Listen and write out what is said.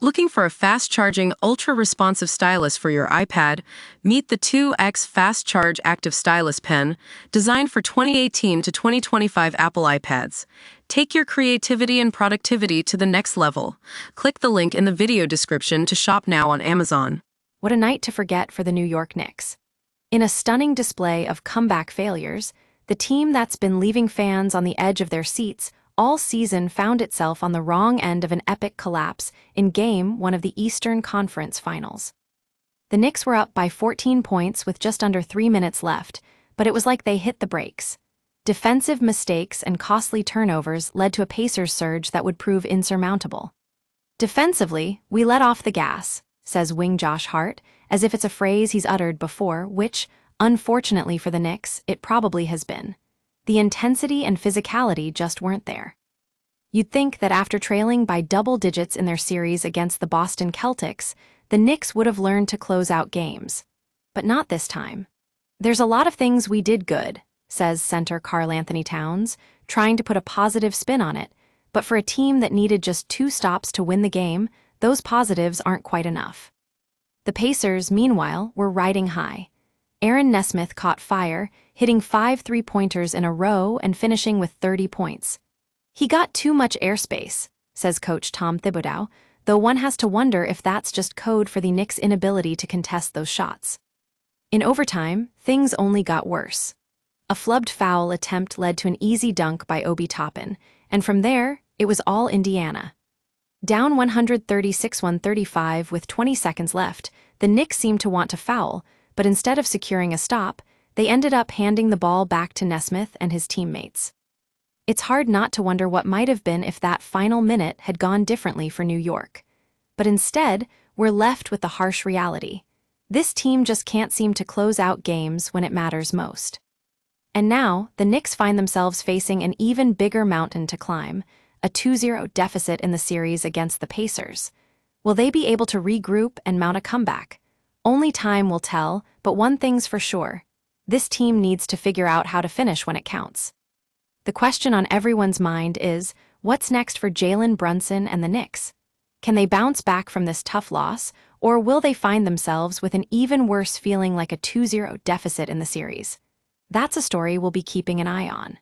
Looking for a fast-charging, ultra-responsive stylus for your iPad? Meet the 2X Fast Charge Active Stylus Pen, designed for 2018 to 2025 Apple iPads. Take your creativity and productivity to the next level. Click the link in the video description to shop now on Amazon. What a night to forget for the New York Knicks. In a stunning display of comeback failures, the team that's been leaving fans on the edge of their seats all season found itself on the wrong end of an epic collapse in Game 1 of the Eastern Conference Finals. The Knicks were up by 14 points with just under 3 minutes left, but it was like they hit the brakes. Defensive mistakes and costly turnovers led to a Pacers surge that would prove insurmountable. "Defensively, we let off the gas," says wing Josh Hart, as if it's a phrase he's uttered before, which, unfortunately for the Knicks, it probably has been. The intensity and physicality just weren't there. You'd think that after trailing by double digits in their series against the Boston Celtics, the Knicks would have learned to close out games. But not this time. "There's a lot of things we did good," says center Karl-Anthony Towns, trying to put a positive spin on it, but for a team that needed just 2 stops to win the game, those positives aren't quite enough. The Pacers, meanwhile, were riding high. Aaron Nesmith caught fire, hitting 5 3-pointers in a row and finishing with 30 points. "He got too much airspace," says coach Tom Thibodeau, though one has to wonder if that's just code for the Knicks' inability to contest those shots. In overtime, things only got worse. A flubbed foul attempt led to an easy dunk by Obi Toppin, and from there, it was all Indiana. Down 136-135 with 20 seconds left, the Knicks seemed to want to foul, but instead of securing a stop, they ended up handing the ball back to Nesmith and his teammates. It's hard not to wonder what might have been if that final minute had gone differently for New York. But instead, we're left with the harsh reality. This team just can't seem to close out games when it matters most. And now, the Knicks find themselves facing an even bigger mountain to climb, a 2-0 deficit in the series against the Pacers. Will they be able to regroup and mount a comeback? Only time will tell, but one thing's for sure. This team needs to figure out how to finish when it counts. The question on everyone's mind is, what's next for Jalen Brunson and the Knicks? Can they bounce back from this tough loss, or will they find themselves with an even worse feeling like a 2-0 deficit in the series? That's a story we'll be keeping an eye on.